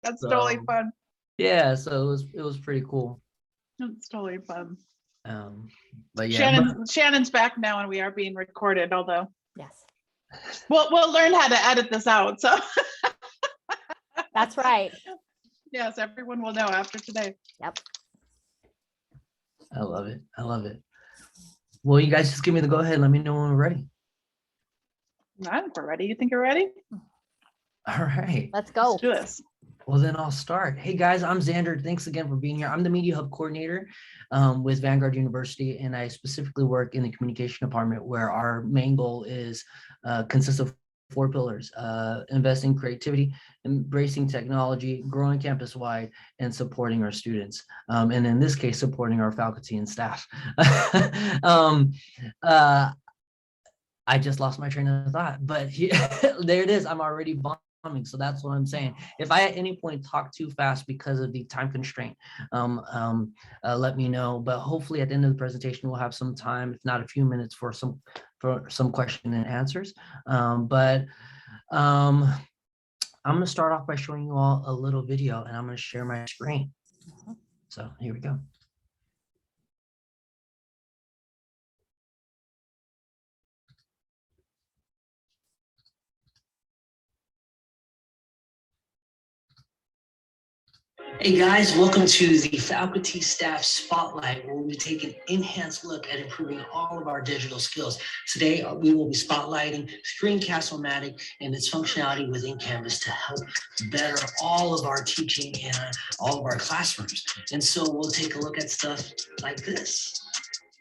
That's totally fun. Yeah, so it was pretty cool. It's totally fun. But yeah, Shannon's back now, and we are being recorded. Although, yes, we'll learn how to edit this out. So that's right. Yes, everyone will know after today. Yep. I love it. I love it. Well, you guys just give me the go ahead. Let me know when we're ready. I think we're ready. You think you're ready? All right. Let's go. Let's do this. Well, then I'll start. Hey guys, I'm Xander. Thanks again for being here. I'm the Media Hub Coordinator with Vanguard University, and I specifically work in the communication department, where our main goal is consists of 4 pillars: investing in creativity, embracing technology, growing campus-wide, and supporting our students. And in this case, supporting our faculty and staff. I just lost my train of thought, but there it is. I'm already bombing. So that's what I'm saying. If I at any point talk too fast because of the time constraint, let me know. But hopefully at the end of the presentation, we'll have some time, if not a few minutes, for some question and answers. I'm going to start off by showing you all a little video, and I'm going to share my screen. So here we go. Hey guys, welcome to the Faculty Staff Spotlight, where we take an enhanced look at improving all of our digital skills. Today, we will be spotlighting Screencast-O-Matic and its functionality within Canvas to help better all of our teaching and all of our classrooms. And so we'll take a look at stuff like this.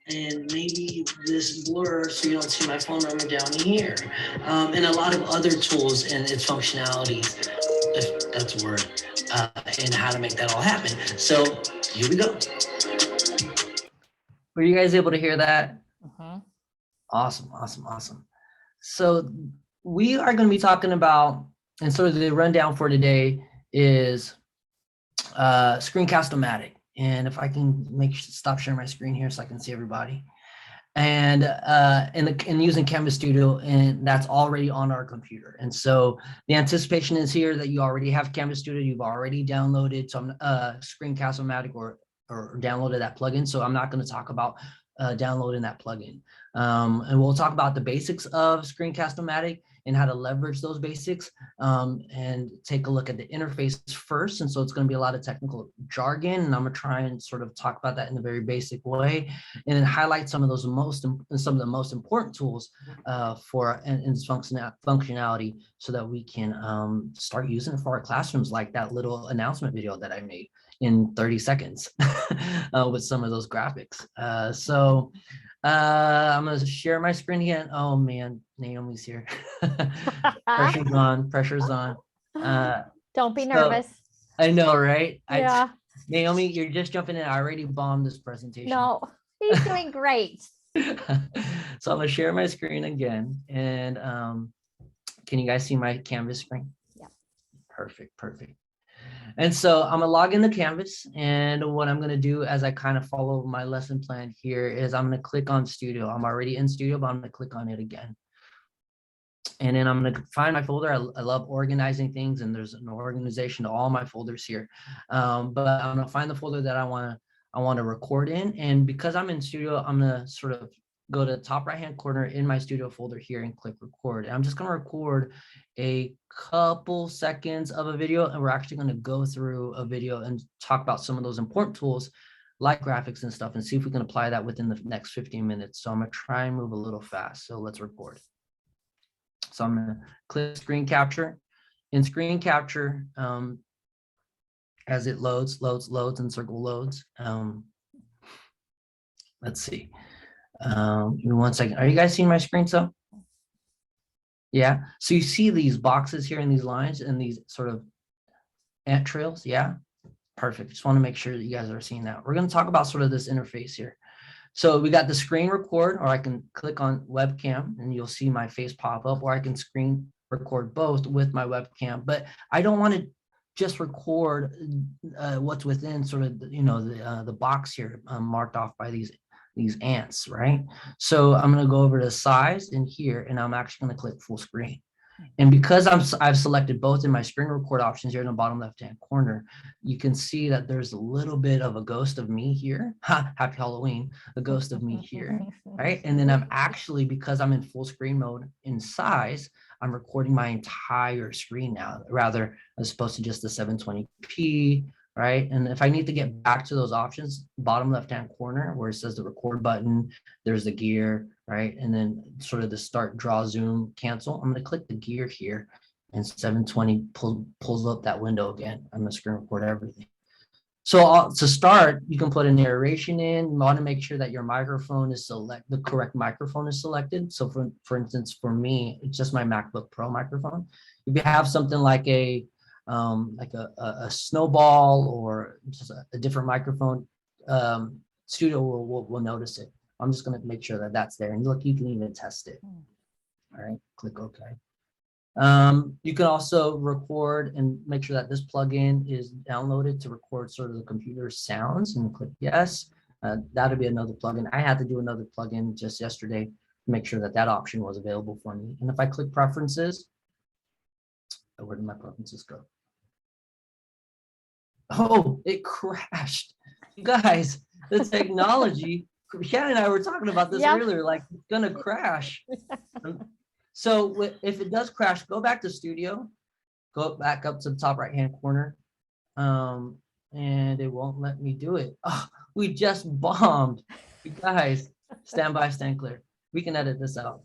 And maybe this blur so you don't see my phone number down here. And a lot of other tools and its functionalities, if that's a word. And how to make that all happen. So here we go. Were you guys able to hear that? Awesome, awesome, awesome. So we are going to be talking about, and sort of the rundown for today is Screencast-O-Matic. And if I can stop sharing my screen here so I can see everybody. And using Canvas Studio, and that's already on our computer. And so the anticipation is here that you already have Canvas Studio, you've already downloaded some Screencast-O-Matic or downloaded that plugin. So I'm not going to talk about downloading that plugin. And we'll talk about the basics of Screencast-O-Matic and how to leverage those basics, and take a look at the interface first. And so it's going to be a lot of technical jargon, and I'm going to try and sort of talk about that in a very basic way, and then highlight some of the most important tools for its functionality, so that we can start using it for our classrooms, like that little announcement video that I made in 30 seconds with some of those graphics. I'm going to share my screen again. Oh man, Naomi's here. Pressure's on, pressure's on. Don't be nervous. I know, right? Yeah. Naomi, you're just jumping in. I already bombed this presentation. No, he's doing great. So I'm going to share my screen again. And can you guys see my Canvas screen? Yeah. Perfect, perfect. And so I'm gonna log into Canvas, and what I'm gonna do as I kind of follow my lesson plan here is I'm gonna click on Studio. I'm already in Studio, but I'm gonna click on it again. And then I'm gonna find my folder. I love organizing things, and there's an organization to all my folders here. But I'm gonna find the folder that I wanna record in, and because I'm in Studio, I'm gonna sort of go to the top right-hand corner in my Studio folder here and click record. And I'm just gonna record a couple seconds of a video, and we're actually gonna go through a video and talk about some of those important tools like graphics and stuff, and see if we can apply that within the next 15 minutes. So I'm gonna try and move a little fast. So let's record. So I'm gonna click screen capture. In screen capture, as it loads and circle loads, let's see. Give me 1 second. Are you guys seeing my screen? So yeah, so you see these boxes here and these lines and these sort of ant trails. Yeah, perfect. Just want to make sure that you guys are seeing that. We're going to talk about sort of this interface here. So we got the screen record, or I can click on webcam and you'll see my face pop up, or I can screen record both with my webcam. But I don't want to just record what's within sort of the box here, marked off by these ants, right? So I'm going to go over to size in here, and I'm actually going to click full screen. And because I've selected both in my screen record options here in the bottom left-hand corner, you can see that there's a little bit of a ghost of me here. Ha, happy Halloween, a ghost of me here, right? And then I'm actually, because I'm in full screen mode in size, I'm recording my entire screen now, rather as opposed to just the 720p, right? And if I need to get back to those options, bottom left-hand corner where it says the record button, there's the gear, right? And then sort of the start, draw, zoom, cancel. I'm going to click the gear here, and 720 pulls up that window again. I'm going to screen record everything. So to start, you can put a narration in. You want to make sure that your microphone is the correct microphone is selected. So for instance, for me, it's just my MacBook Pro microphone. If you have something like a snowball or just a different microphone, Studio will notice it. I'm just going to make sure that that's there. And look, you can even test it. All right, click OK. You can also record and make sure that this plugin is downloaded to record sort of the computer sounds, and click yes. That'll be another plugin. I had to do another plugin just yesterday to make sure that that option was available for me. And if I click preferences, where did my preferences go? Oh, it crashed. You guys, the technology, Shannon and I were talking about this earlier, like it's gonna crash. So if it does crash, go back to Studio, go back up to the top right-hand corner, and it won't let me do it. Oh, we just bombed. You guys, stand by, stand clear. We can edit this out.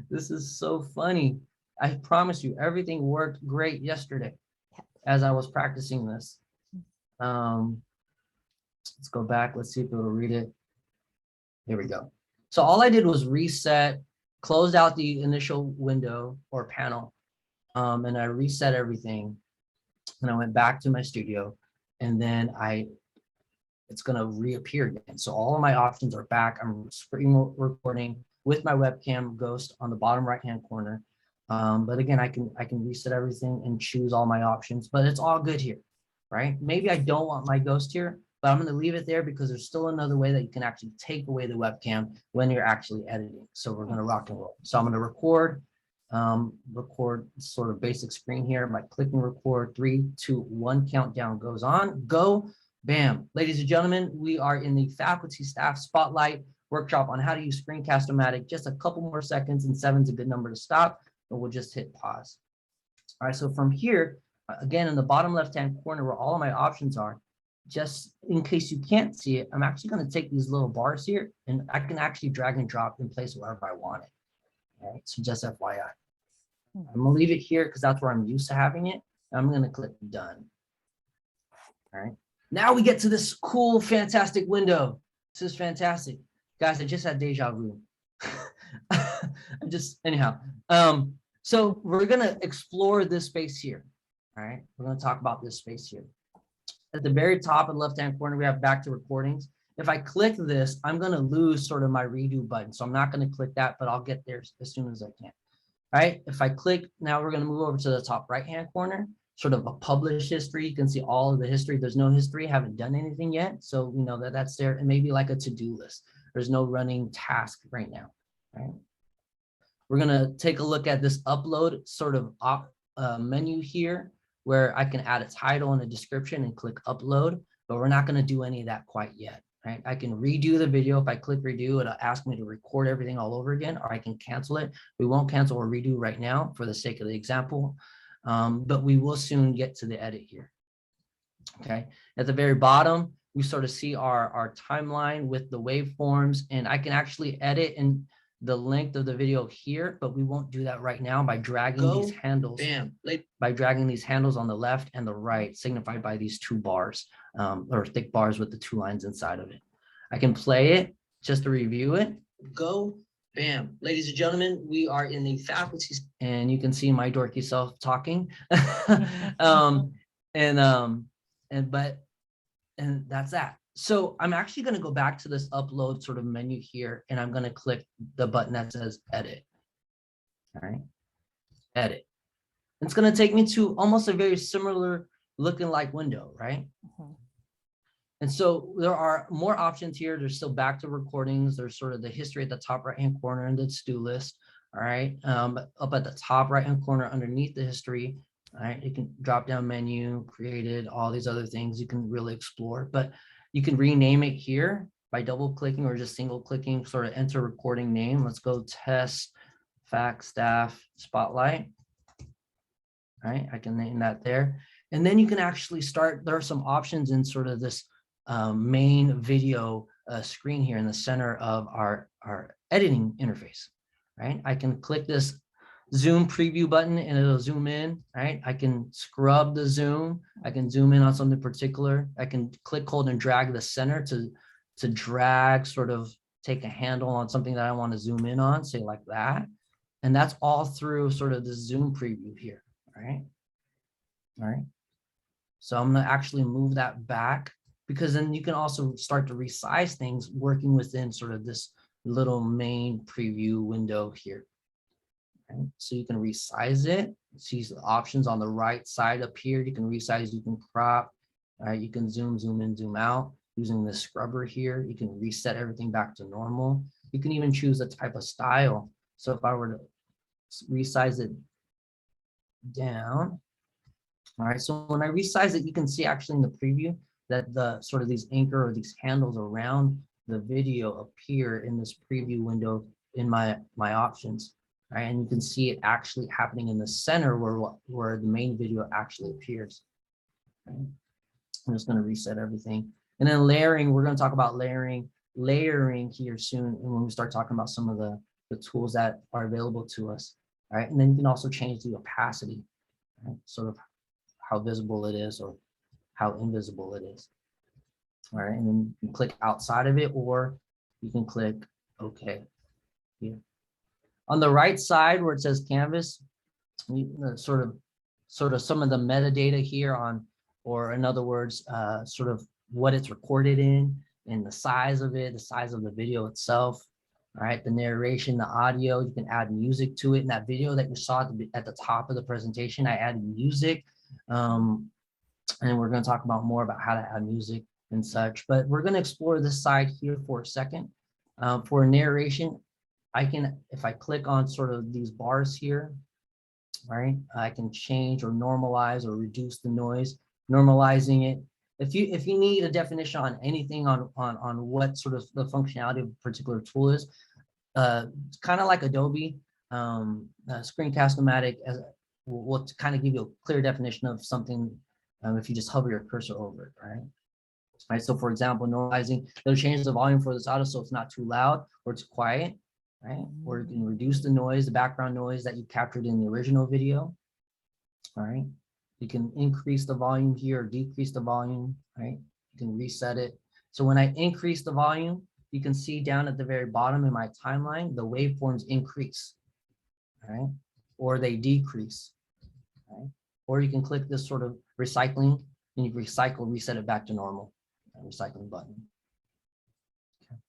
This is so funny. I promise you, everything worked great yesterday as I was practicing this. Let's go back. Let's see if it'll read it. Here we go. So all I did was reset, closed out the initial window or panel, and I reset everything. And I went back to my studio, and then it's going to reappear again. So all of my options are back. I'm screen recording with my webcam ghost on the bottom right-hand corner. But again, I can reset everything and choose all my options, but it's all good here, right? Maybe I don't want my ghost here, but I'm going to leave it there because there's still another way that you can actually take away the webcam when you're actually editing. So we're going to rock and roll. So I'm going to record sort of basic screen here by clicking record. 3, 2, 1 countdown goes on. Go. Bam. Ladies and gentlemen, we are in the faculty staff spotlight workshop on how to use Screencast-O-Matic. Just a couple more seconds, and 7's a good number to stop, but we'll just hit pause. All right, so from here, again, in the bottom left-hand corner where all of my options are, just in case you can't see it, I'm actually going to take these little bars here, and I can actually drag and drop in place wherever I want it. All right, so just FYI. I'm going to leave it here because that's where I'm used to having it. I'm going to click done. All right, now we get to this cool, fantastic window. This is fantastic. Guys, I just had deja vu. Anyhow. So we're going to explore this space here. All right, we're going to talk about this space here. At the very top of the left-hand corner, we have back to recordings. If I click this, I'm going to lose sort of my redo button. So I'm not going to click that, but I'll get there as soon as I can. All right, if I click, now we're going to move over to the top right-hand corner, sort of a published history. You can see all of the history. There's no history, haven't done anything yet. So we know that that's there. And maybe like a to-do list. There's no running task right now. All right. We're going to take a look at this upload sort of menu here, where I can add a title and a description and click upload, but we're not going to do any of that quite yet, right? I can redo the video. If I click redo, it'll ask me to record everything all over again, or I can cancel it. We won't cancel or redo right now for the sake of the example, but we will soon get to the edit here, okay? At the very bottom, we sort of see our timeline with the waveforms, and I can actually edit and the length of the video here, but we won't do that right now by dragging these handles. By dragging these handles on the left and the right, signified by these 2 bars or thick bars with the 2 lines inside of it. I can play it just to review it. Go, bam. Ladies and gentlemen, we are in the faculty, and you can see my dorky self talking. And that's that. So I'm actually going to go back to this upload sort of menu here, and I'm going to click the button that says edit. All right, edit. It's going to take me to almost a very similar looking like window, right? And so there are more options here. There's still back to recordings. There's sort of the history at the top right-hand corner and the to-do list. All right, up at the top right-hand corner underneath the history, all right, you can drop down menu, created, all these other things you can really explore, but you can rename it here by double clicking or just single clicking, sort of enter recording name. Let's go test FAC staff spotlight. All right, I can name that there. And then you can actually start, there are some options in sort of this main video screen here in the center of our editing interface, right? I can click this zoom preview button and it'll zoom in, right? I can scrub the zoom. I can zoom in on something particular. I can click, hold, and drag the center to drag, sort of take a handle on something that I want to zoom in on, say like that. And that's all through sort of the zoom preview here, right? All right. So I'm gonna actually move that back, because then you can also start to resize things working within sort of this little main preview window here. Okay. So you can resize it. See the options on the right side up here. You can resize, you can crop, all right, you can zoom in, zoom out using the scrubber here. You can reset everything back to normal. You can even choose a type of style. So if I were to resize it down, all right, so when I resize it, you can see actually in the preview that the sort of these anchor or these handles around the video appear in this preview window in my options, right? And you can see it actually happening in the center where the main video actually appears. Okay. I'm just going to reset everything. And then layering, we're going to talk about layering here soon, and when we start talking about some of the tools that are available to us. All right, and then you can also change the opacity, right? Sort of how visible it is or how invisible it is. All right, and then you can click outside of it, or you can click OK here. On the right side where it says Canvas, sort of some of the metadata here on, or in other words, sort of what it's recorded in and the size of it, the size of the video itself. All right, the narration, the audio, you can add music to it. In that video that you saw at the top of the presentation, I added music. And we're going to talk about more about how to add music and such, but we're going to explore this side here for a second. For narration, I can, if I click on sort of these bars here, right, I can change or normalize or reduce the noise. Normalizing it, if you need a definition on anything on what sort of the functionality of a particular tool is, kind of like Adobe, Screencast-O-Matic will kind of give you a clear definition of something if you just hover your cursor over it, right? Right. So for example, normalizing, it'll change the volume for this audio so it's not too loud or too quiet, right? Or you can reduce the noise, the background noise that you captured in the original video. All right. You can increase the volume here or decrease the volume, right? You can reset it. So when I increase the volume, you can see down at the very bottom in my timeline, the waveforms increase, right? Or they decrease, right? Or you can click this sort of recycling and you recycle, reset it back to normal, recycling button. Okay.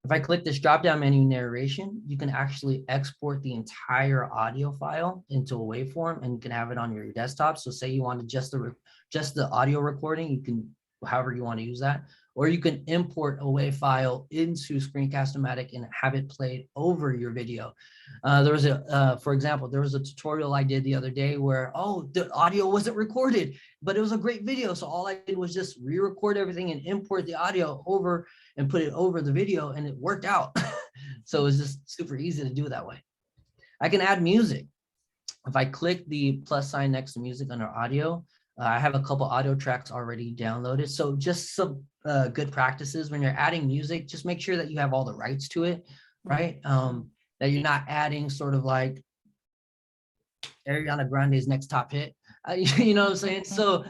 If I click this drop-down menu narration, you can actually export the entire audio file into a waveform and you can have it on your desktop. So say you wanted just the audio recording, you can, however you want to use that, or you can import a WAV file into Screencast-O-Matic and have it played over your video. There was for example, there was a tutorial I did the other day where, oh, the audio wasn't recorded, but it was a great video. So all I did was just re-record everything and import the audio over and put it over the video, and it worked out. So it was just super easy to do it that way. I can add music. If I click the plus sign next to music under audio, I have a couple audio tracks already downloaded. So just some good practices when you're adding music, just make sure that you have all the rights to it, right? That you're not adding sort of like Ariana Grande's next top hit, you know what I'm saying? So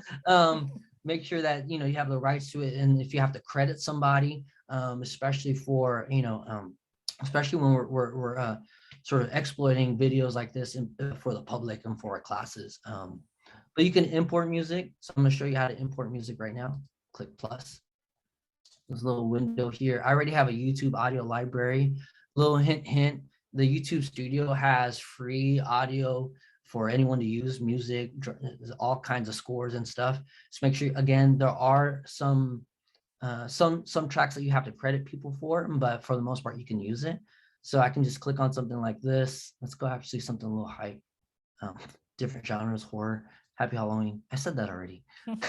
make sure that, you know, you have the rights to it. And if you have to credit somebody, especially for, you know, especially when we're sort of exploiting videos like this for the public and for our classes. But you can import music. So I'm going to show you how to import music right now. Click plus. This little window here. I already have a YouTube audio library. Little hint, the YouTube Studio has free audio for anyone to use, music, all kinds of scores and stuff. So make sure, again, there are some tracks that you have to credit people for, but for the most part, you can use it. So I can just click on something like this. Let's go actually something a little high, different genres, horror, happy Halloween. I said that already. And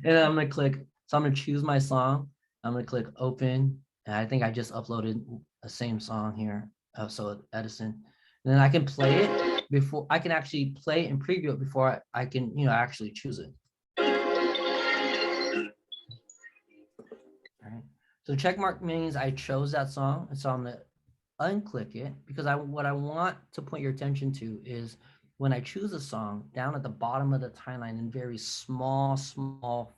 then I'm gonna click, so I'm gonna choose my song. I'm gonna click open. And I think I just uploaded the same song here. So Edison. And then I can play it before, I can actually play and preview it before I can, actually choose it. All right. So check mark means I chose that song. And so I'm gonna unclick it because what I want to point your attention to is when I choose a song, down at the bottom of the timeline in very small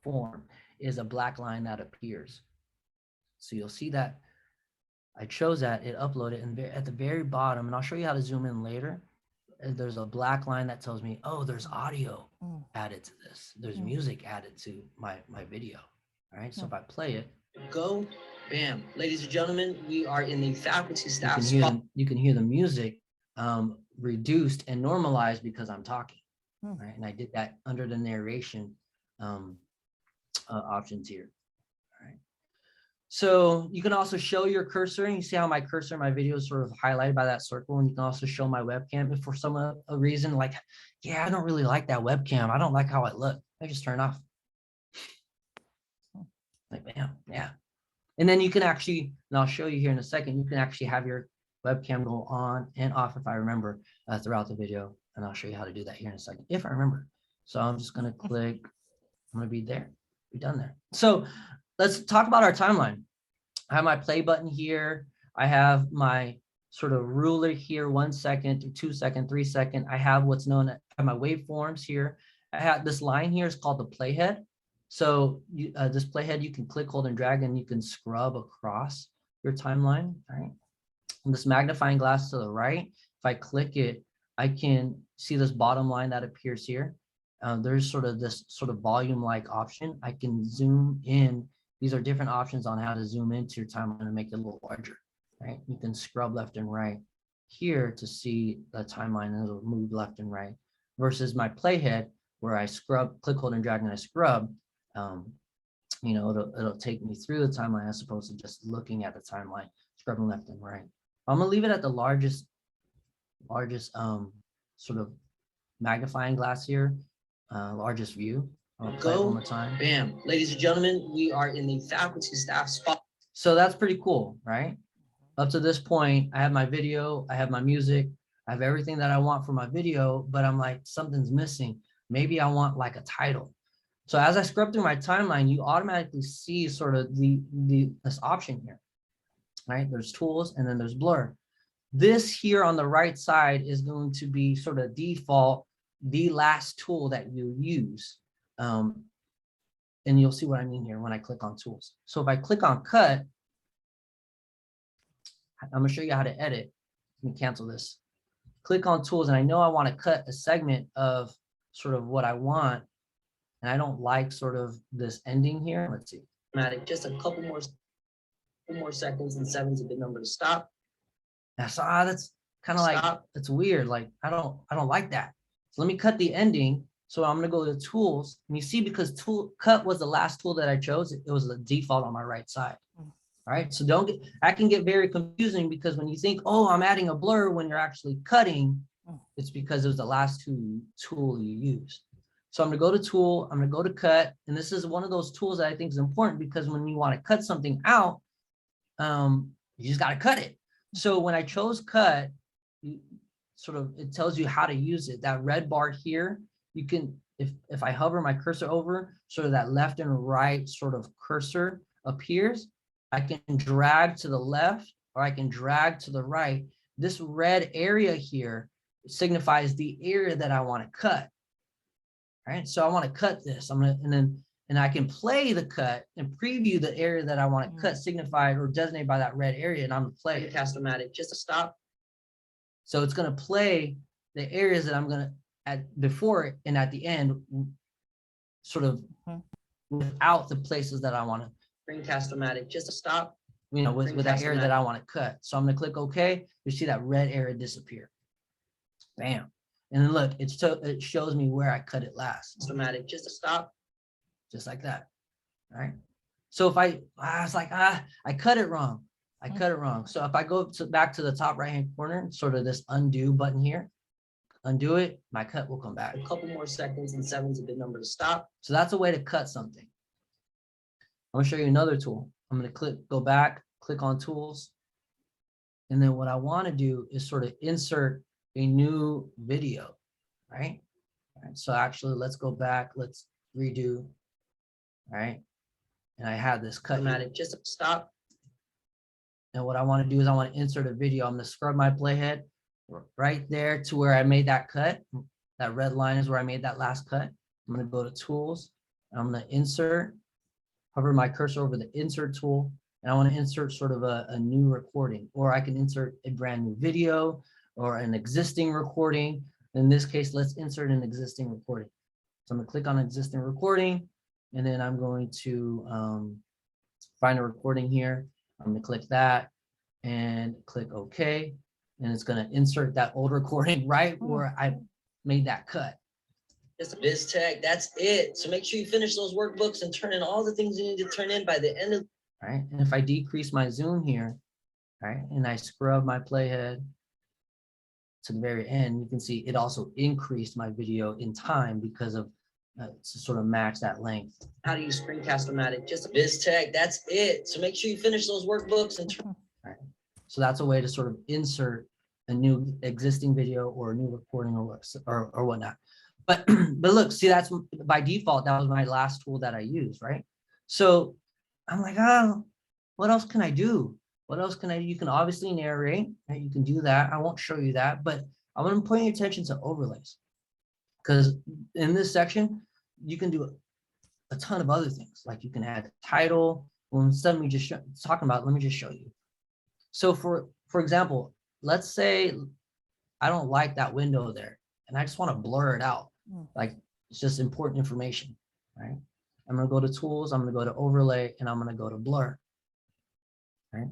form is a black line that appears. So you'll see that I chose that, it uploaded, and at the very bottom, and I'll show you how to zoom in later, there's a black line that tells me, oh, there's audio added to this. There's music added to my video. All right, so if I play it, go, bam. Ladies and gentlemen, we are in the faculty staff spot. You can hear the music reduced and normalized because I'm talking. Right, and I did that under the narration options here. All right. So you can also show your cursor, and you see how my cursor in my video is sort of highlighted by that circle. And you can also show my webcam if for some a reason, like, yeah, I don't really like that webcam. I don't like how it looked. I just turn it off. Like, bam, yeah. And then you can actually, and I'll show you here in a second, you can actually have your webcam go on and off if I remember throughout the video. And I'll show you how to do that here in a second, if I remember. So I'm just going to click, I'm going to be there, be done there. So let's talk about our timeline. I have my play button here. I have my sort of ruler here, 1 second, 2 second, 3 second. I have what's known as my waveforms here. I have this line here is called the playhead. So this playhead, you can click, hold, and drag, and you can scrub across your timeline. All right. And this magnifying glass to the right, if I click it, I can see this bottom line that appears here. There's sort of this sort of volume-like option. I can zoom in. These are different options on how to zoom into your timeline and make it a little larger, right? You can scrub left and right here to see the timeline, and it'll move left and right versus my playhead where I scrub, click, hold, and drag, and I scrub. It'll take me through the timeline as opposed to just looking at the timeline, scrubbing left and right. I'm gonna leave it at the largest sort of magnifying glass here, largest view. I'll play it one more time. Bam, ladies and gentlemen, we are in the faculty staff spot. So that's pretty cool, right? Up to this point, I have my video, I have my music, I have everything that I want for my video, but I'm like, something's missing. Maybe I want like a title. So as I scrub through my timeline, you automatically see sort of this option here, right? There's tools and then there's blur. This here on the right side is going to be sort of default, the last tool that you use. And you'll see what I mean here when I click on tools. So if I click on cut, I'm gonna show you how to edit. Let me cancel this. Click on tools, and I know I want to cut a segment of sort of what I want. And I don't like sort of this ending here. Let's see. Just a couple more seconds, and 7's a good number to stop. That's kind of like, it's weird. Like I don't like that. So let me cut the ending. So I'm gonna go to tools, and you see, because cut was the last tool that I chose, it was the default on my right side. All right, so that can get very confusing, because when you think, oh, I'm adding a blur when you're actually cutting, it's because it was the last tool you used. So I'm gonna go to tool, I'm gonna go to cut, and this is one of those tools that I think is important, because when you want to cut something out, you just gotta cut it. So when I chose cut, it tells you how to use it. That red bar here, you can, if I hover my cursor over, sort of that left and right sort of cursor appears. I can drag to the left, or I can drag to the right. This red area here signifies the area that I want to cut. All right, so I want to cut this. And I can play the cut and preview the area that I want to cut, signified or designated by that red area, and I'm gonna play Screencast-O-Matic just to stop. So it's gonna play the areas that I'm gonna at before and at the end, sort of without the places that I want to. Screencast-O-Matic just to stop, with that area that I want to cut. So I'm gonna click OK. You see that red area disappear. Bam. And then look, it shows me where I cut it last. Screencast-O-Matic just to stop, just like that. All right. So if I was like, I cut it wrong. I cut it wrong. So if I go back to the top right-hand corner, sort of this undo button here, undo it, my cut will come back. A couple more seconds, and 7's a good number to stop. So that's a way to cut something. I'm gonna show you another tool. I'm gonna go back, click on tools. And then what I want to do is sort of insert a new video, right? All right, so actually let's go back, let's redo, all right? And I have this cut-o-matic, just stop. And what I want to do is I want to insert a video. I'm going to scrub my playhead right there to where I made that cut. That red line is where I made that last cut. I'm going to go to tools, and I'm going to insert, hover my cursor over the insert tool, and I want to insert sort of a new recording, or I can insert a brand new video or an existing recording. In this case, let's insert an existing recording. So I'm going to click on existing recording, and then I'm going to find a recording here. I'm going to click that and click OK. And it's going to insert that old recording right where I made that cut. It's a biz tech. That's it. So make sure you finish those workbooks and turn in all the things you need to turn in by the end of. All right. And if I decrease my zoom here, all right, and I scrub my playhead to the very end, you can see it also increased my video in time because of to sort of match that length. How to use Screencast-O-Matic, just a biz tech. That's it. So make sure you finish those workbooks and turn. All right. So that's a way to sort of insert a new existing video or a new recording or whatnot. But look, see, that's by default, that was my last tool that I used, right? So I'm like, oh, what else can I do? What else can I do? You can obviously narrate, right? You can do that. I won't show you that, but I want to point your attention to overlays. Because in this section, you can do a ton of other things. Like you can add a title. Well, instead of me just talking about, let me just show you. So for example, let's say I don't like that window there, and I just want to blur it out. Like it's just important information, right? I'm going to go to tools. I'm going to go to overlay, and I'm going to go to blur, right?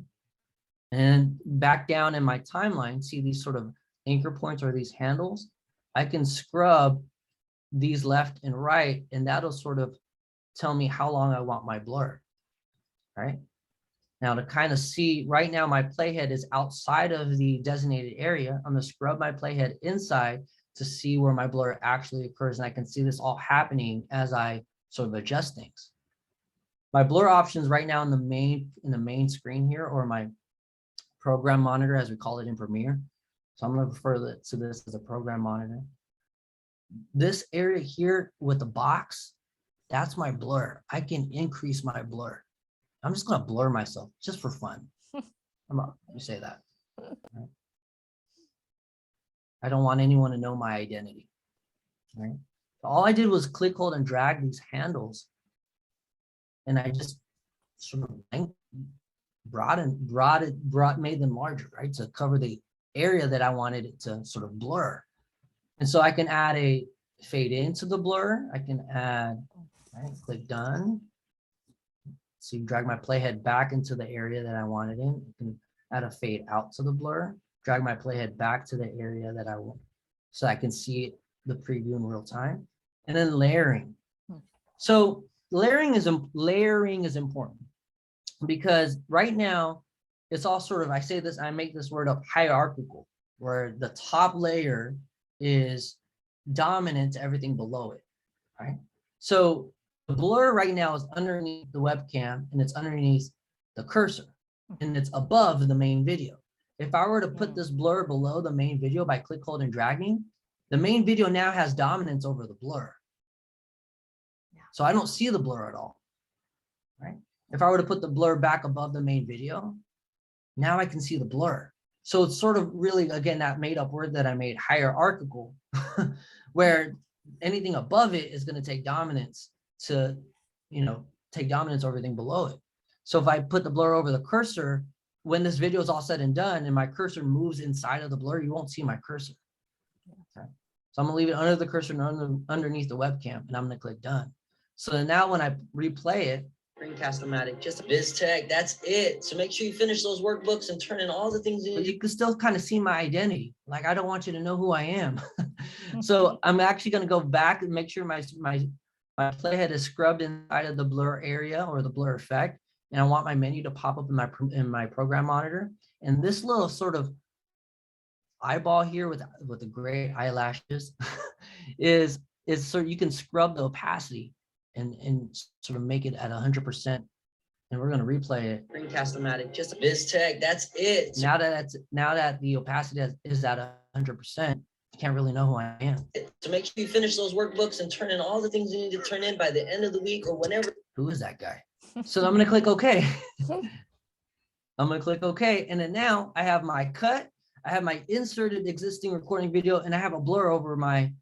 And back down in my timeline, see these sort of anchor points or these handles? I can scrub these left and right, and that'll sort of tell me how long I want my blur, right? Now to kind of see, right now my playhead is outside of the designated area. I'm gonna scrub my playhead inside to see where my blur actually occurs, and I can see this all happening as I sort of adjust things. My blur options right now in the main screen here, or my program monitor as we call it in Premiere. So I'm going to refer to this as a program monitor. This area here with the box, that's my blur. I can increase my blur. I'm just going to blur myself just for fun. Let me say that. Right? I don't want anyone to know my identity. Right? So all I did was click, hold, and drag these handles, and I just sort of made them larger, right, to cover the area that I wanted it to sort of blur. And so I can add a fade into the blur. I can add, right, click done. So you drag my playhead back into the area that I wanted in. You can add a fade out to the blur, drag my playhead back to the area that I want, so I can see the preview in real time. And then layering. So layering is important, because right now it's all sort of, I make this word up, hierarchical, where the top layer is dominant to everything below it, right? So the blur right now is underneath the webcam, and it's underneath the cursor, and it's above the main video. If I were to put this blur below the main video by click, hold, and dragging, the main video now has dominance over the blur. So I don't see the blur at all, right? If I were to put the blur back above the main video, now I can see the blur. So it's sort of really, again, that made up word that I made, hierarchical, where anything above it is going to take dominance to, take dominance over everything below it. So if I put the blur over the cursor, when this video is all said and done and my cursor moves inside of the blur, you won't see my cursor. Okay. So I'm going to leave it under the cursor and underneath the webcam, and I'm going to click done. So now when I replay it, Screencast-O-Matic, just a biz tech, that's it. So make sure you finish those workbooks and turn in all the things you can still kind of see my identity. Like, I don't want you to know who I am. So I'm actually going to go back and make sure my playhead is scrubbed inside of the blur area or the blur effect. and I want my menu to pop up in my program monitor. And this little sort of eyeball here with the gray eyelashes is so you can scrub the opacity and sort of make it at 100%. And we're going to replay it. Screencast-O-Matic, just BizTech, that's it. Now that the opacity is at 100%, you can't really know who I am. So make sure you finish those workbooks and turn in all the things you need to turn in by the end of the week or whenever. Who is that guy? So I'm going to click OK. I'm going to click OK. And then now I have my cut. I have my inserted existing recording video, and I have a blur over my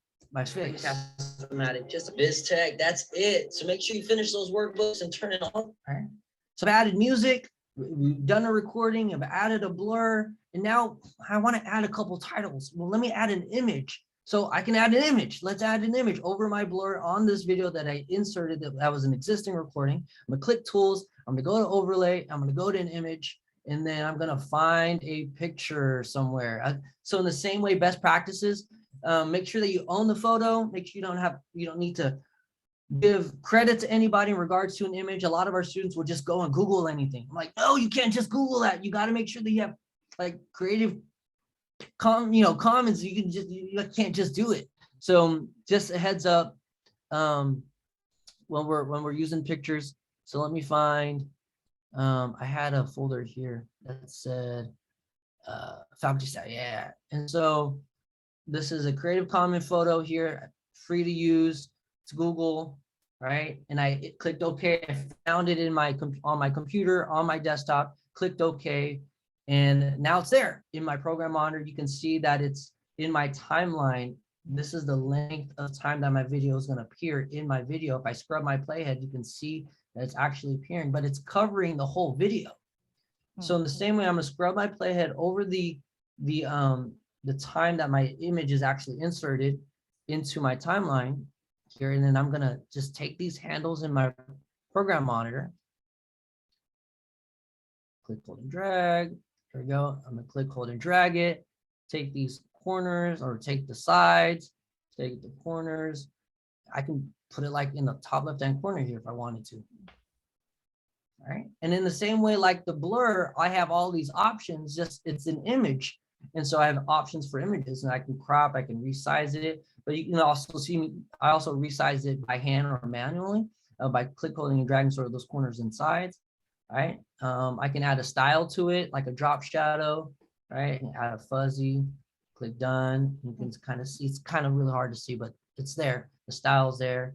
face. Screencast-O-Matic, just BizTech, that's it. So make sure you finish those workbooks and turn it on. All right. So I've added music, we've done a recording, I've added a blur, and now I want to add a couple titles. Well, let me add an image. So I can add an image. Let's add an image over my blur on this video that I inserted that was an existing recording. I'm gonna click tools, I'm gonna go to overlay, I'm gonna go to an image, and then I'm gonna find a picture somewhere. So in the same way, best practices, make sure that you own the photo, make sure you don't need to give credit to anybody in regards to an image. A lot of our students will just go and Google anything. I'm like, no, you can't just Google that. You got to make sure that you have like creative comments. You can't just do it. So just a heads up when we're using pictures. So let me find, I had a folder here that said faculty staff, yeah. And so this is a Creative Commons photo here, free to use. It's Google, right? And I clicked OK. I found it on my computer, on my desktop, clicked OK. And now it's there in my program monitor. You can see that it's in my timeline. This is the length of time that my video is going to appear in my video. If I scrub my playhead, you can see that it's actually appearing, but it's covering the whole video. So in the same way, I'm going to scrub my playhead over the time that my image is actually inserted into my timeline here, and then I'm going to just take these handles in my program monitor, click, hold, and drag. There we go. I'm going to click, hold, and drag it. Take these corners or take the sides, take the corners. I can put it like in the top left-hand corner here if I wanted to. All right. And in the same way, like the blur, I have all these options, just it's an image. And so I have options for images, and I can crop, I can resize it, but you can also see me, I also resize it by hand or manually by click, holding, and dragging sort of those corners and sides, right? I can add a style to it, like a drop shadow, right? And add a fuzzy, click done. You can kind of see, it's kind of really hard to see, but it's there. The style's there.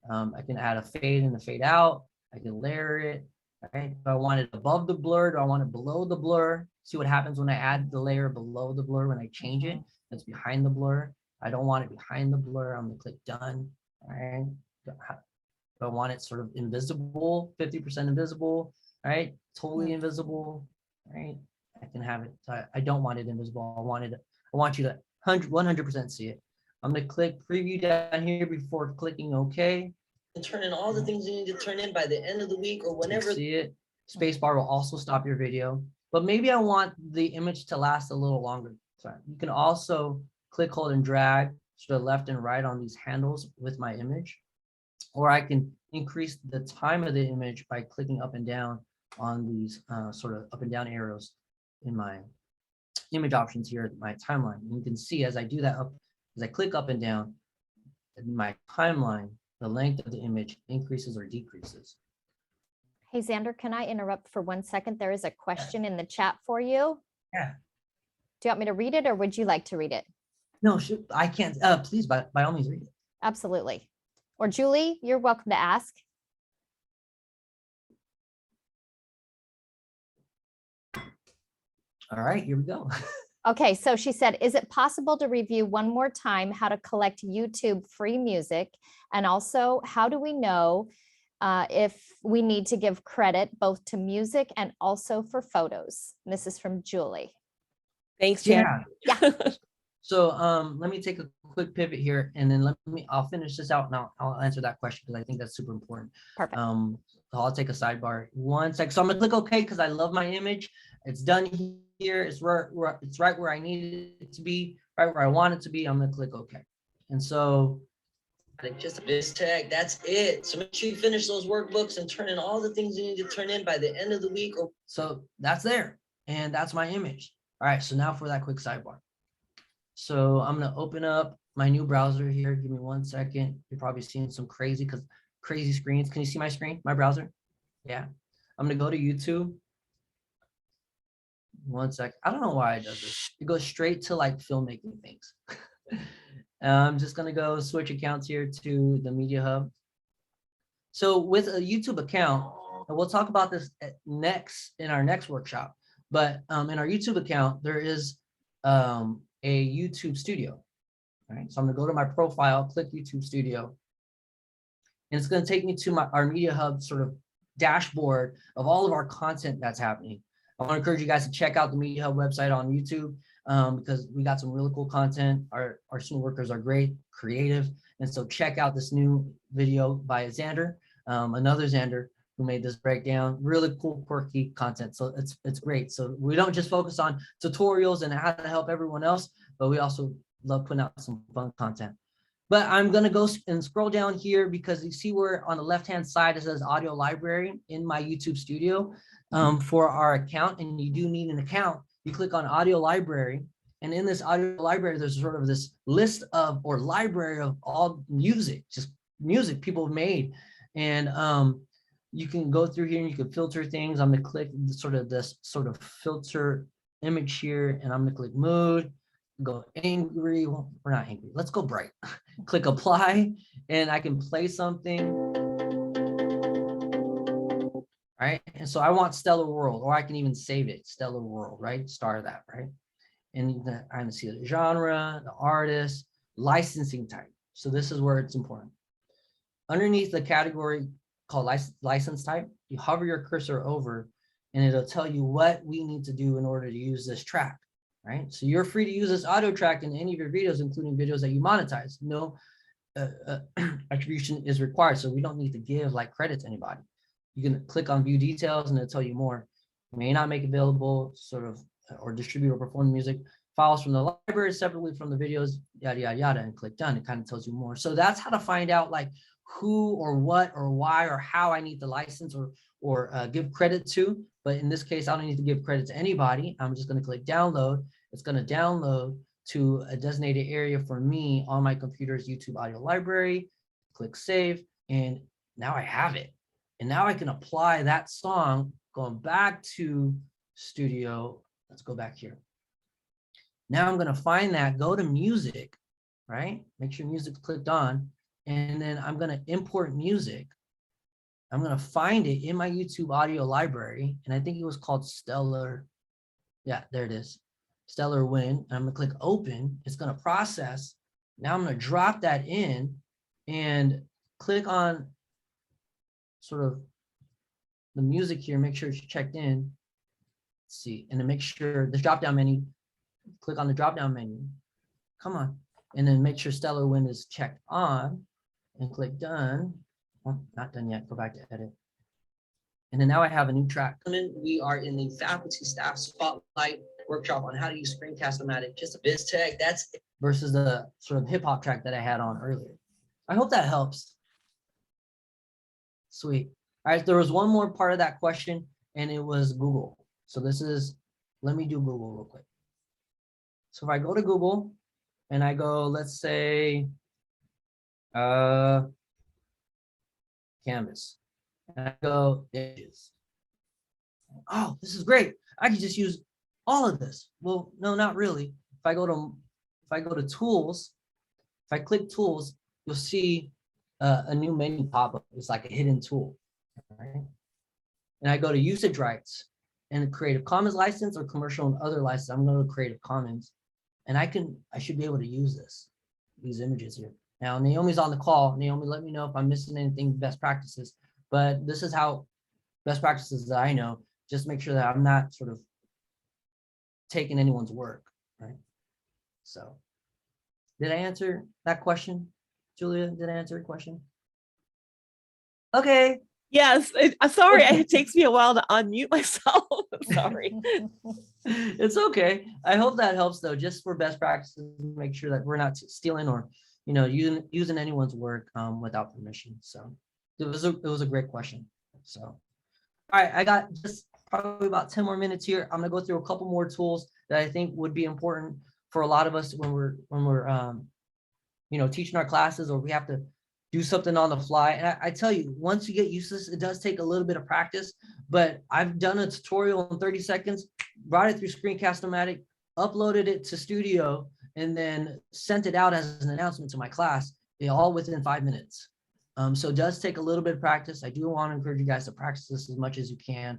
I can add a fade and a fade out. I can layer it, right? Do I want it above the blur? Do I want it below the blur? See what happens when I add the layer below the blur when I change it. It's behind the blur. I don't want it behind the blur. I'm gonna click done. All right. Do I want it sort of invisible, 50% invisible, right? Totally invisible, right? I can have it. I don't want it invisible. I want you to 100% see it. I'm gonna click preview down here before clicking OK. And turn in all the things you need to turn in by the end of the week or whenever. See it. Spacebar will also stop your video. But maybe I want the image to last a little longer. So you can also click, hold, and drag to the left and right on these handles with my image. Or I can increase the time of the image by clicking up and down on these sort of up and down arrows in my image options here at my timeline. And you can see as I do that, as I click up and down in my timeline, the length of the image increases or decreases. Hey, Xander, can I interrupt for 1 second? There is a question in the chat for you. Yeah. Do you want me to read it, or would you like to read it? No, I can't. Please, by all means, read it. Absolutely. Or Julie, you're welcome to ask. All right, here we go. Okay, so she said, is it possible to review one more time how to collect YouTube free music? And also, how do we know if we need to give credit both to music and also for photos? And this is from Julie. Thanks, Jan. Yeah. So let me take a quick pivot here, and then I'll finish this out, and I'll answer that question because I think that's super important. Perfect. So I'll take a sidebar 1 sec. So I'm gonna click OK because I love my image. It's done here. It's right where I need it to be, right where I want it to be. I'm gonna click OK. And so just a biz tag. That's it. So make sure you finish those workbooks and turn in all the things you need to turn in by the end of the week. So that's there. And that's my image. All right. So now for that quick sidebar. So I'm going to open up my new browser here. Give me 1 second. You're probably seeing some crazy screens. Can you see my screen, my browser? Yeah. I'm going to go to YouTube. 1 sec. I don't know why it does this. It goes straight to like filmmaking things. I'm just going to go switch accounts here to the Media Hub. So with a YouTube account, and we'll talk about this next in our next workshop, but in our YouTube account, there is a YouTube studio. All right, so I'm going to go to my profile, click YouTube studio, and it's going to take me to our Media Hub sort of dashboard of all of our content that's happening. I want to encourage you guys to check out the Media Hub website on YouTube because we got some really cool content. Our student workers are great, creative. And so check out this new video by Xander, another Xander who made this breakdown. Really cool, quirky content. So it's great. So we don't just focus on tutorials and how to help everyone else, but we also love putting out some fun content. But I'm going to go and scroll down here because you see where on the left-hand side it says audio library in my YouTube studio for our account. And you do need an account. You click on audio library. And in this audio library, there's sort of this list of or library of all music, just music people have made. And you can go through here and you can filter things. I'm going to click this sort of filter image here. And I'm going to click mood. Go angry. Well, we're not angry. Let's go bright. Click apply and I can play something. All right. And so I want Stellar World, or I can even save it. Stellar World, right? Star that, right? And then I'm gonna see the genre, the artist, licensing type. So this is where it's important. Underneath the category called license type, you hover your cursor over and it'll tell you what we need to do in order to use this track. Right, so you're free to use this audio track in any of your videos, including videos that you monetize. No attribution is required, so we don't need to give like credit to anybody. You can click on view details and it'll tell you more. You may not make available sort of or distribute or perform music files from the library separately from the videos, yada, yada, yada, and click done. It kind of tells you more. So that's how to find out like who or what or why or how I need the license or give credit to. But in this case, I don't need to give credit to anybody. I'm just going to click download. It's going to download to a designated area for me on my computer's YouTube audio library. Click save. And now I have it. And now I can apply that song going back to studio. Let's go back here. Now I'm going to find that, go to music, right? Make sure music's clicked on. And then I'm going to import music. I'm going to find it in my YouTube audio library. And I think it was called Stellar. Yeah, there it is. Stellar Win. And I'm going to click open. It's going to process. Now I'm going to drop that in and click on sort of the music here. Make sure it's checked in. Let's see. And then make sure the drop down menu. Click on the drop down menu. Come on. And then make sure Stellar Win is checked on and click done. Oh, not done yet. Go back to edit. And then now I have a new track. We are in the faculty staff spotlight workshop on how to use Screencast-O-Matic, just a biz tag. That's it. Versus the sort of hip hop track that I had on earlier. I hope that helps. Sweet. All right. There was one more part of that question, and it was Google. So this is, let me do Google real quick. So if I go to Google and I go, let's say, Canvas, and I go images. Oh, this is great. I can just use all of this. Well, no, not really. If I go to tools, if I click tools, you'll see a new menu pop up. It's like a hidden tool. Right? And I go to usage rights and Creative Commons license or commercial and other license. I'm going to Creative Commons, and I should be able to use these images here. Now, Naomi's on the call. Naomi, let me know if I'm missing anything, best practices. But this is how best practices that I know. Just make sure that I'm not sort of taking anyone's work, right? So, did I answer that question, Julia? Did I answer your question? Okay. Yes. Sorry, it takes me a while to unmute myself. Sorry. It's okay. I hope that helps, though, just for best practices, make sure that we're not stealing or using anyone's work without permission. So it was a great question. So, all right, I got just probably about 10 more minutes here. I'm gonna go through a couple more tools that I think would be important for a lot of us when we're teaching our classes, or we have to do something on the fly. And I tell you, once you get used to this, it does take a little bit of practice, but I've done a tutorial in 30 seconds, brought it through Screencast-O-Matic, uploaded it to Studio, and then sent it out as an announcement to my class, all within 5 minutes. So it does take a little bit of practice. I do want to encourage you guys to practice this as much as you can,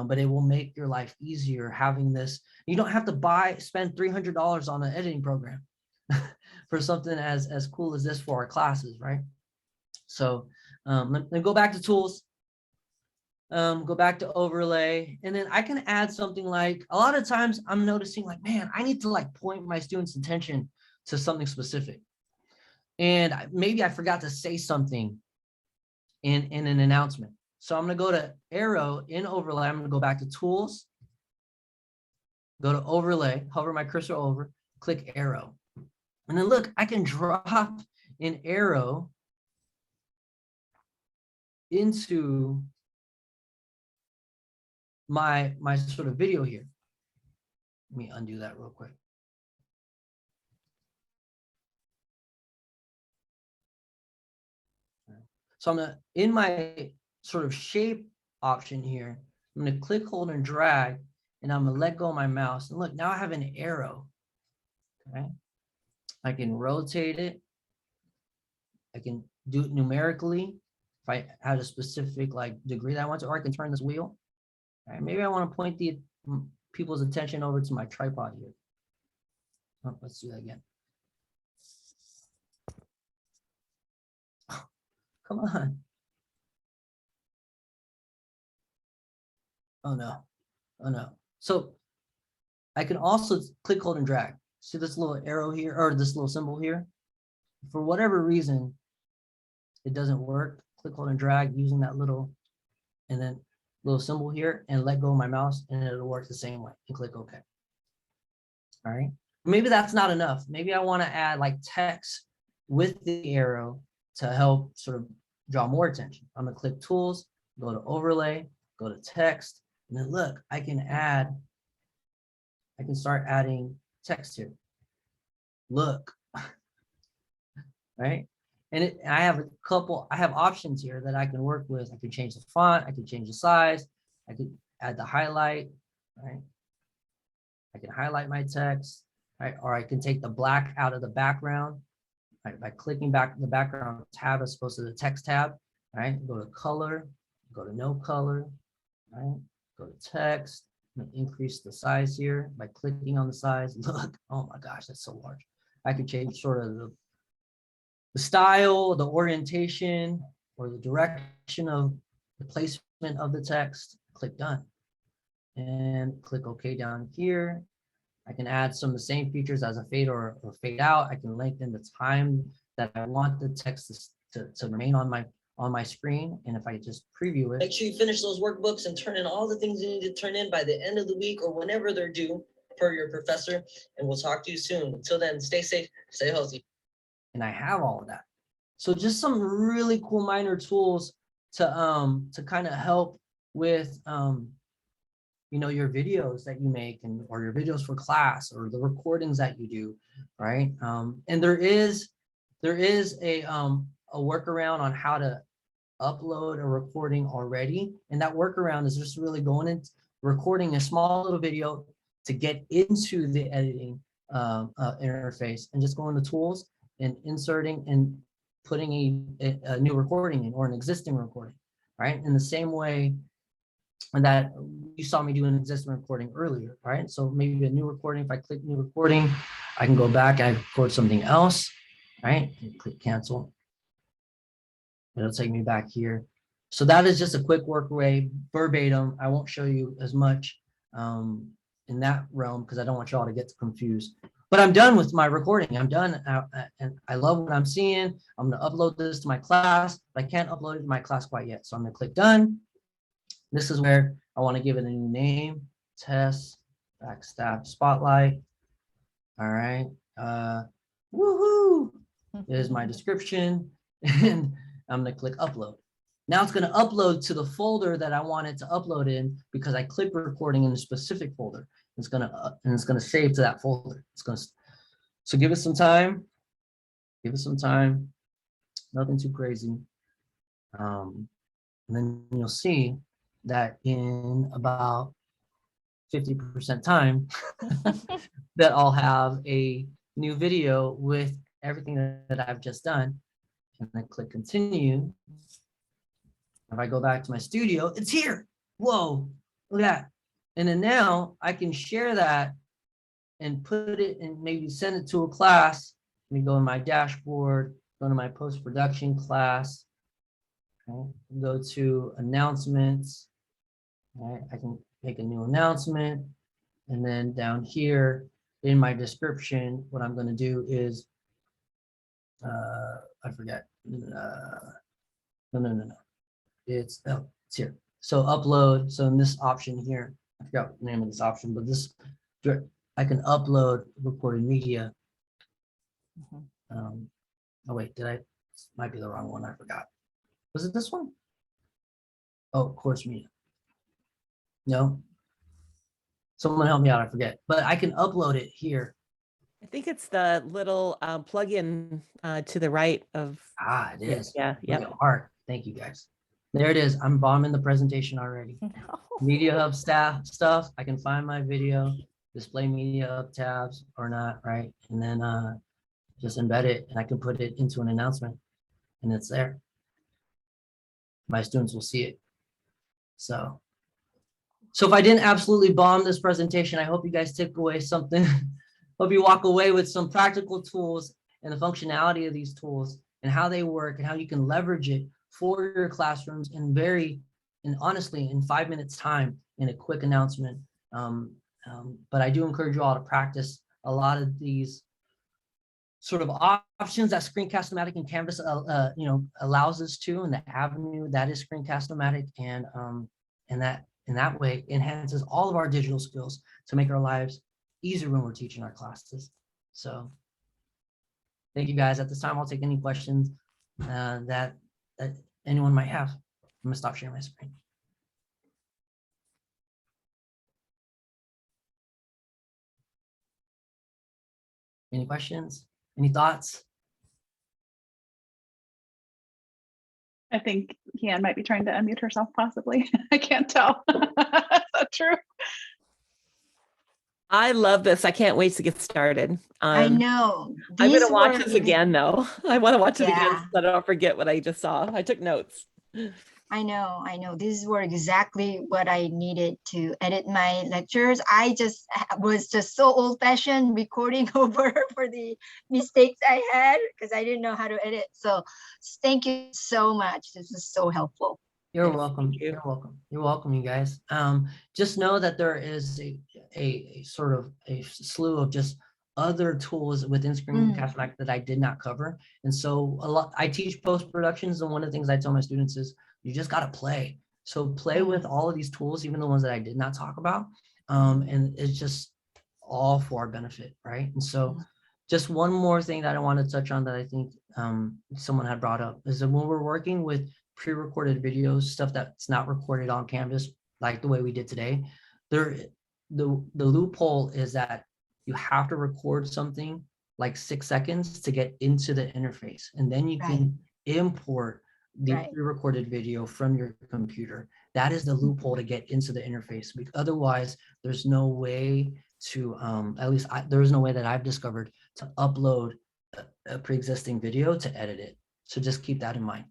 but it will make your life easier having this. You don't have to spend $300 on an editing program for something as cool as this for our classes, right? So let me go back to tools, go back to overlay, and then I can add something like, a lot of times I'm noticing like, man, I need to like point my students' attention to something specific. And maybe I forgot to say something in an announcement. So I'm gonna go to arrow in overlay. I'm gonna go back to tools, go to overlay, hover my cursor over, click arrow. And then look, I can drop an arrow into my sort of video here. Let me undo that real quick. So I'm gonna, in my sort of shape option here, I'm gonna click, hold, and drag, and I'm gonna let go of my mouse. And look, now I have an arrow. Okay, I can rotate it. I can do it numerically if I had a specific like degree that I want to, or I can turn this wheel. All right, maybe I want to point the people's attention over to my tripod here. Oh, let's do that again. Oh, come on. Oh no. Oh no. So I can also click, hold, and drag. See this little arrow here, or this little symbol here? For whatever reason, it doesn't work. Click, hold, and drag using that little, and then little symbol here, and let go of my mouse, and it'll work the same way. And click OK. All right. Maybe that's not enough. Maybe I want to add like text with the arrow to help sort of draw more attention. I'm gonna click tools, go to overlay, go to text, and then look, I can start adding text here. Look, right? And I have options here that I can work with. I can change the font, I can change the size, I can add the highlight, right? I can highlight my text, right? Or I can take the black out of the background, right? By clicking back the background tab as opposed to the text tab, right? Go to color, go to no color, right? Go to text, increase the size here by clicking on the size. Look, oh my gosh, that's so large. I can change sort of the style, the orientation, or the direction of the placement of the text. Click done. And click OK down here. I can add some of the same features as a fade or fade out. I can lengthen the time that I want the text to remain on my screen. And if I just preview it. Make sure you finish those workbooks and turn in all the things you need to turn in by the end of the week or whenever they're due per your professor. And we'll talk to you soon. Until then, stay safe, stay healthy. And I have all of that. So just some really cool minor tools to kind of help with your videos that you make or your videos for class or the recordings that you do, right? And there is a workaround on how to upload a recording already, and that workaround is just really going and recording a small little video to get into the editing interface, and just going to tools and inserting and putting a new recording in or an existing recording, right? In the same way that you saw me do an existing recording earlier, right? So maybe a new recording, if I click new recording, I can go back and I record something else, right? And click cancel. It'll take me back here. So that is just a quick workaway, verbatim. I won't show you as much in that realm because I don't want y'all to get confused. But I'm done with my recording. I'm done, and I love what I'm seeing. I'm gonna upload this to my class, but I can't upload it to my class quite yet. So I'm gonna click done. This is where I want to give it a new name, test, backstab, spotlight. All right. Woohoo! is my description, and I'm gonna click upload. Now it's gonna upload to the folder that I want it to upload in because I clicked recording in a specific folder. It's gonna save to that folder. So give it some time. Give it some time. Nothing too crazy. And then you'll see that in about 50% time that I'll have a new video with everything that I've just done. And then click continue. If I go back to my studio, it's here. Whoa, look at that. And then now I can share that and put it and maybe send it to a class. Let me go in my dashboard, go to my post-production class, okay, go to announcements. All right, I can make a new announcement. And then down here in my description, what I'm going to do is, I forget. No. It's here. So upload. So in this option here, I forgot the name of this option, but this, I can upload recorded media. Oh wait, might be the wrong one. I forgot. Was it this one? Oh, course media. No. Someone help me out. I forget. But I can upload it here. I think it's the little plug-in to the right of. It is. Yeah. Look at art. Thank you guys. There it is. I'm bombing the presentation already. Media Hub stuff. I can find my video, display Media Hub tabs or not, right? And then just embed it, and I can put it into an announcement, and it's there. My students will see it. So if I didn't absolutely bomb this presentation, I hope you guys took away something. Hope you walk away with some practical tools and the functionality of these tools and how they work and how you can leverage it for your classrooms and honestly in 5 minutes time in a quick announcement. But I do encourage you all to practice a lot of these sort of options that Screencast-O-Matic and Canvas allows us to, and the avenue that is Screencast-O-Matic, and that in that way enhances all of our digital skills to make our lives easier when we're teaching our classes. So thank you guys. At this time, I'll take any questions that anyone might have. I'm gonna stop sharing my screen. Any questions? Any thoughts? I think Kian might be trying to unmute herself, possibly. I can't tell. Is that true? I love this. I can't wait to get started. I know. I'm going These to watch were- this again, though. I want to watch it again Yeah. so I don't forget what I just saw. I took notes. I know. These were exactly what I needed to edit my lectures. I was just so old-fashioned recording over for the mistakes I had because I didn't know how to edit. So thank you so much. This is so helpful. You're Yes, welcome. thank you. You're welcome. You're welcome, you guys. Just know that there is a sort of a slew of just other tools within Screencast-O-Matic that I did not cover. And so I teach post-productions, and one of the things I tell my students is you just got to play. So play with all of these tools, even the ones that I did not talk about. And it's just all for our benefit, right? And so just one more thing that I want to touch on that I think someone had brought up is that when we're working with pre-recorded videos, stuff that's not recorded on Canvas, like the way we did today, the loophole is that you have to record something like 6 seconds to get into the interface, and then you can import the pre-recorded video from your computer. That is the loophole to get into the interface, because otherwise there's no way to at least there's no way that I've discovered to upload a pre-existing video to edit it. So just keep that in mind.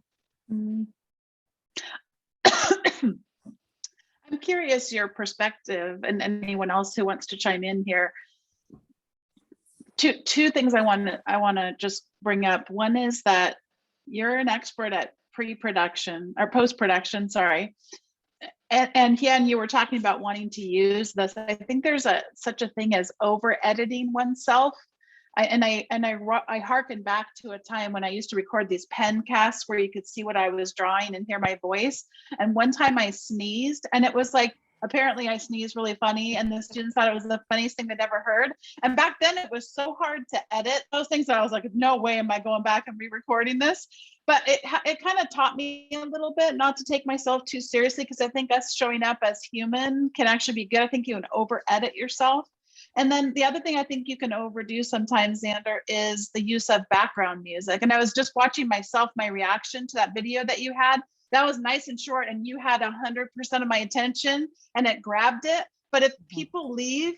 I'm curious your perspective, and anyone else who wants to chime in here. Two things I want to just bring up. One is that you're an expert at pre-production or post-production, sorry. And Hian, you were talking about wanting to use this. I think there's such a thing as over-editing oneself. I hearken back to a time when I used to record these pen casts where you could see what I was drawing and hear my voice. And one time I sneezed, and it was like apparently I sneeze really funny, and the students thought it was the funniest thing they'd ever heard. And back then it was so hard to edit those things that I was like, no way am I going back and re-recording this. But it kind of taught me a little bit not to take myself too seriously, because I think us showing up as human can actually be good. I think you can over edit yourself. And then the other thing I think you can overdo sometimes, Xander, is the use of background music. And I was just watching myself, my reaction to that video that you had. That was nice and short, and you had 100% of my attention, and it grabbed it. But if people leave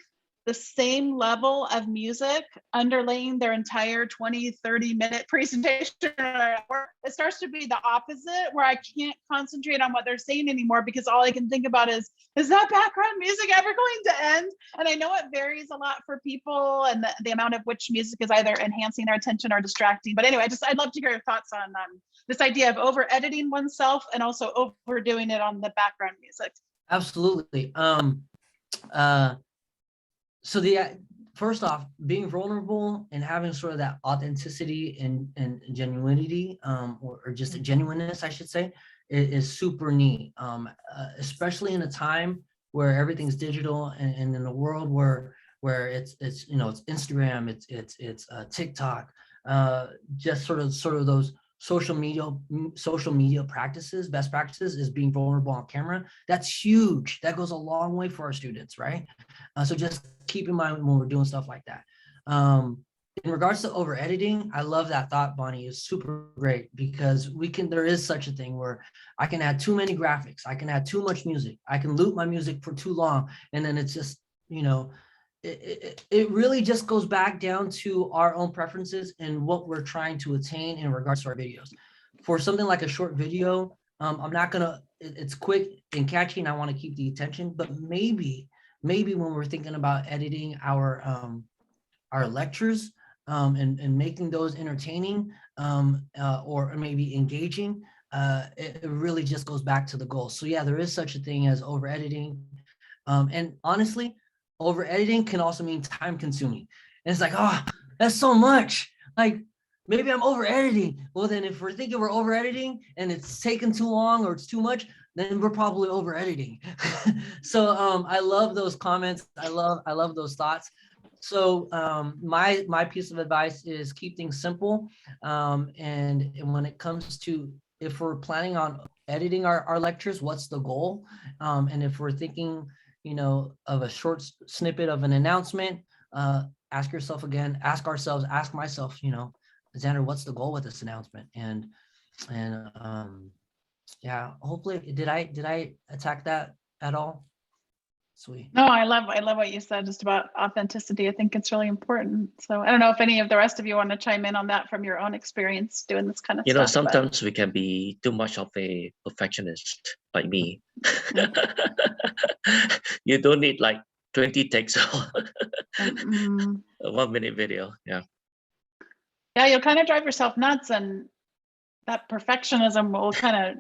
the same level of music underlaying their entire 20-30-minute presentation, it starts to be the opposite, where I can't concentrate on what they're saying anymore, because all I can think about is that background music ever going to end? And I know it varies a lot for people, and the amount of which music is either enhancing their attention or distracting. But anyway, I'd love to hear your thoughts on this idea of over editing oneself and also overdoing it on the background music. Absolutely. So first off, being vulnerable and having sort of that authenticity and genuinity, or just a genuineness, I should say, is super neat. Especially in a time where everything's digital, and in a world where it's it's Instagram, it's TikTok, just sort of those social media practices, best practices, is being vulnerable on camera. That's huge. That goes a long way for our students, right? So just keep in mind when we're doing stuff like that. In regards to over editing, I love that thought, Bonnie. Is super great, because there is such a thing where I can add too many graphics, I can add too much music, I can loop my music for too long, and then it's just, it really just goes back down to our own preferences and what we're trying to attain in regards to our videos. For something like a short video, I'm not gonna, it's quick and catchy, and I want to keep the attention. But maybe when we're thinking about editing our lectures, and making those entertaining, or maybe engaging, it really just goes back to the goal. So yeah, there is such a thing as over editing, and honestly, over editing can also mean time consuming. And it's like, oh, that's so much. Like, maybe I'm over editing. Well, then if we're thinking we're over editing and it's taken too long or it's too much, then we're probably over editing. So I love those comments. I love those thoughts. So my piece of advice is keep things simple. And when it comes to, if we're planning on editing our lectures, what's the goal? And if we're thinking, of a short snippet of an announcement, ask ourselves, ask myself, Xander, what's the goal with this announcement? And yeah, hopefully, did I attack that at all? Sweet. No, I love what you said just about authenticity. I think it's really important. So I don't know if any of the rest of you want to chime in on that from your own experience doing this kind of stuff. Sometimes we can be too much of a perfectionist, like me. You don't need like 20 takes of a 1-minute video. Yeah, you'll kind of drive yourself nuts, and that perfectionism will kind of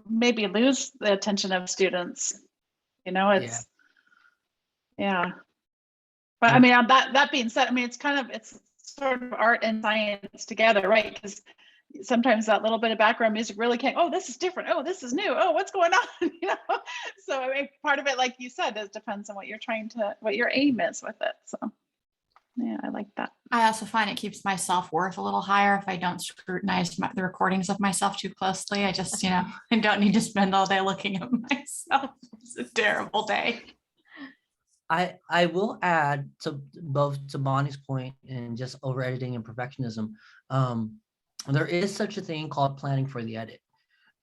maybe lose the attention of students. It's yeah. But I mean, that being said, I mean, it's sort of art and science together, right? Because sometimes that little bit of background music really can't, oh, this is different, oh, this is new, oh, what's going on? So I mean, part of it, like you said, it depends on what your aim is with it. So yeah, I like that. I also find it keeps my self-worth a little higher if I don't scrutinize the recordings of myself too closely. I just, I don't need to spend all day looking at myself. It's a terrible day. I will add to both to Bonnie's point and just over editing and perfectionism. There is such a thing called planning for the edit.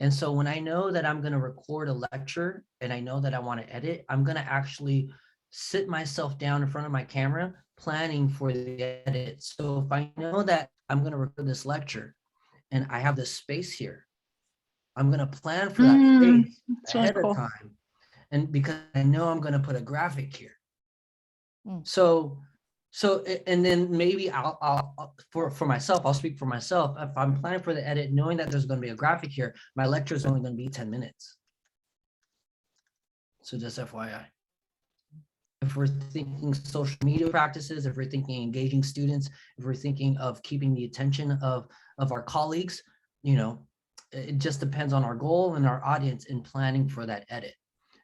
And so when I know that I'm going to record a lecture and I know that I want to edit, I'm going to actually sit myself down in front of my camera planning for the edit. So if I know that I'm going to record this lecture and I have this space here, I'm going to plan for that space ahead of time. And because I know I'm going to put a graphic here. So and then maybe I'll for myself, I'll speak for myself. If I'm planning for the edit, knowing that there's going to be a graphic here, my lecture is only going to be 10 minutes. So just FYI. If we're thinking social media practices, if we're thinking engaging students, if we're thinking of keeping the attention of our colleagues, it just depends on our goal and our audience in planning for that edit.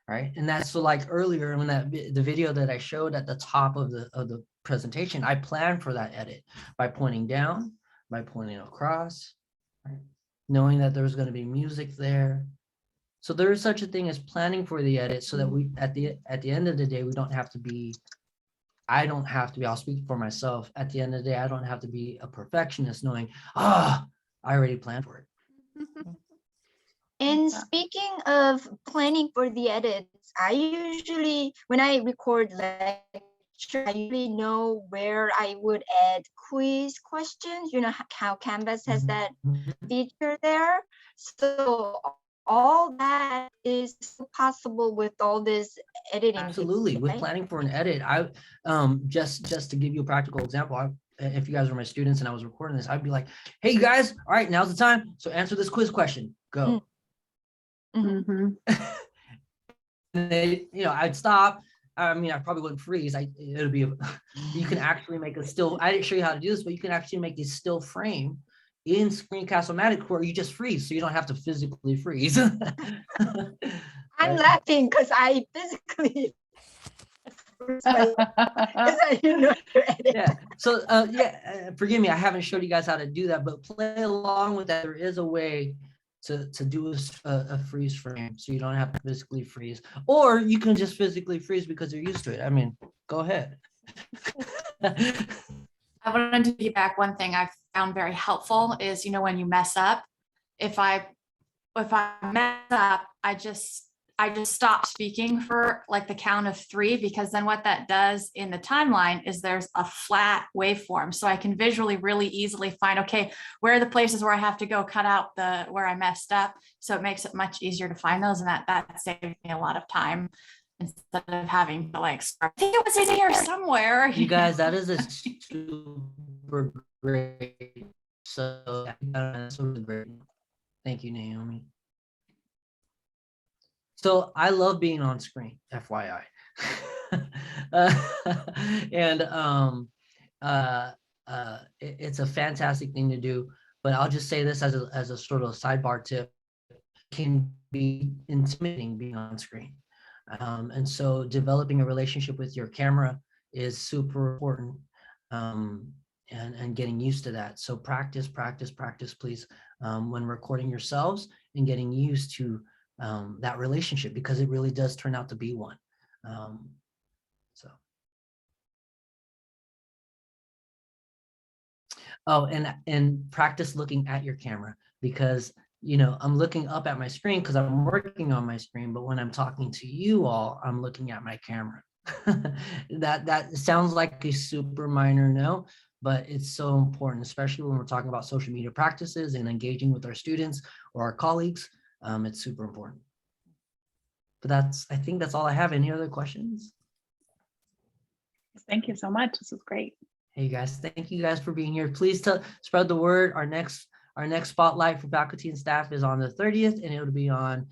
right? And that's so like earlier when the video that I showed at the top of the presentation, I planned for that edit by pointing down, by pointing across, right? Knowing that there's going to be music there. So there is such a thing as planning for the edit so that we at the end of the day, we don't have to be, I don't have to be, I'll speak for myself. At the end of the day, I don't have to be a perfectionist knowing, I already planned for it. And speaking of planning for the edits, I usually, when I record lecture, I usually know where I would add quiz questions. You know how Canvas has that feature there. So all that is possible with all this editing. Absolutely. tips, With right? planning for an edit, I just to give you a practical example, if you guys were my students and I was recording this, I'd be like, hey you guys, all right, now's the time. So answer this quiz question. Go. Mhm. And they, I'd stop. I mean, I probably wouldn't freeze. It'll be, you can actually make a still, I didn't show you how to do this, but you can actually make a still frame in Screencast-O-Matic where you just freeze. So you don't have to physically freeze. I'm laughing because I physically because I didn't know to edit. Yeah. So forgive me, I haven't showed you guys how to do that, but play along with that. There is a way to do a freeze frame, so you don't have to physically freeze, or you can just physically freeze because you're used to it. I mean, go ahead. I wanted to piggyback. One thing I've found very helpful is, when you mess up, if I mess up, I just stop speaking for like the count of 3, because then what that does in the timeline is there's a flat waveform. So I can visually really easily find, okay, where are the places where I have to go cut out where I messed up. So it makes it much easier to find those. And that saves me a lot of time instead of having to I think it was in here somewhere. You guys, that is a super great. So that's really great. Thank you, Naomi. So I love being on screen, FYI. It's a fantastic thing to do, but I'll just say this as a sort of sidebar tip. It can be intimidating being on screen. And so developing a relationship with your camera is super important, and getting used to that. So practice, please, when recording yourselves and getting used to that relationship, because it really does turn out to be one. And practice looking at your camera, because I'm looking up at my screen because I'm working on my screen, but when I'm talking to you all, I'm looking at my camera. That sounds like a super minor no, but it's so important, especially when we're talking about social media practices and engaging with our students or our colleagues. It's super important. But I think that's all I have. Any other questions? Thank you so much. This is great. Hey guys, thank you guys for being here. Please spread the word. Our next spotlight for faculty and staff is on the 30th, and it'll be on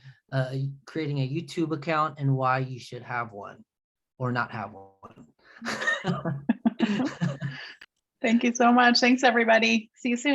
creating a YouTube account and why you should have one or not have one. Thank you so much. Thanks, everybody. See you soon.